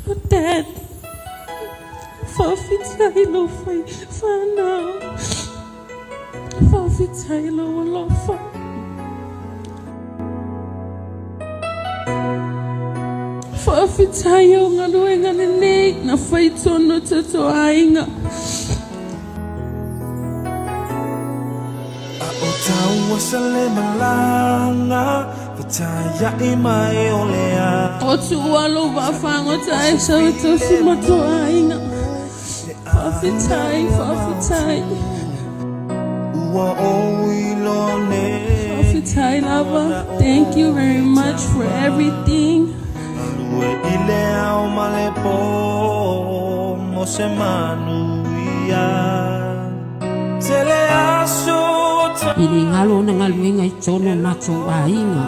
Dad, whawhitai lo whai whanau. Whawhitai lo alofa. Whawhitai o ngā luenga nenei na whai tono tato ainga. O taua sale malanga, whataya I mai o lea. O tu alo wawhango tae sau tosi mato ainga. Whawhitai, whawhitai. Ua o ilone. Whawhitai lava, thank you very much for everything. Alue ile au malepo, mo se manuia. Tele aso. Ili ngalo na ngaluenga I tono mato ainga.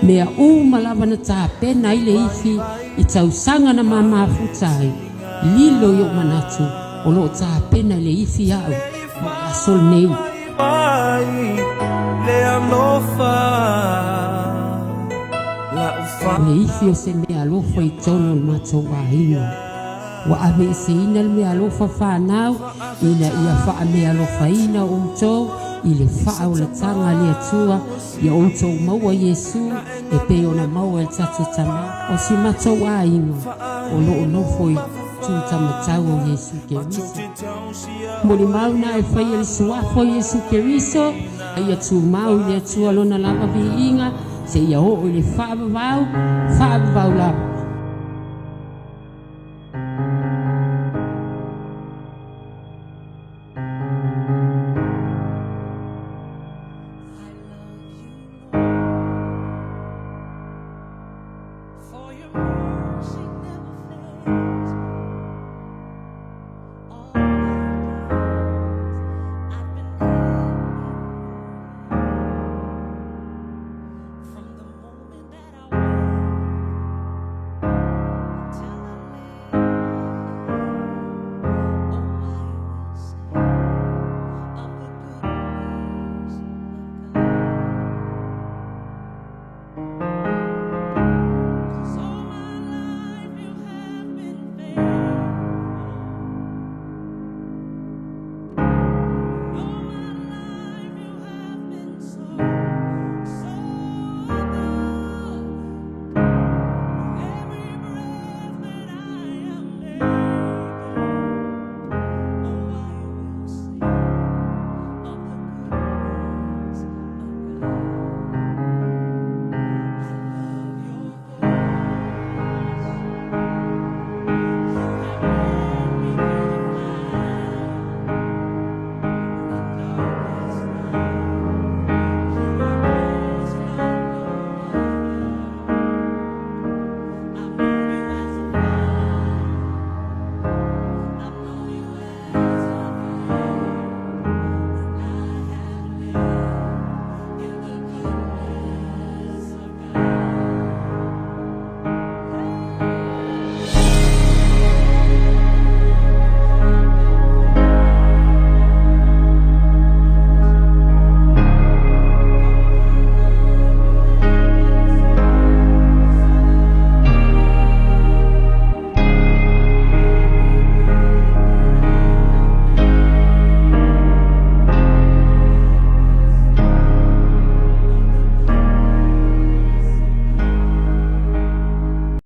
Mea malava na tāpena I Leifi I tausanga na mamafutai. Lilo yo manatu o lo tāpena I Leifi au. Mo sol neu. Leifi o se mea alofa I tono mato ainga. Wa ave se ina le mea alofa whanau. Ina ia wha mea alofa ina o mtou. I le wha o le tanga le atua. Ia o mtou maua Yesu. E pe ona maua el tatu tama. O si matou ainga. O lo nofoi tu tamatau o Yesu Keriso. Moli mau na e whai el suafo Yesu Keriso. Ia tu mau le atua lona lava vi inga. Se ia o le wha avavau la.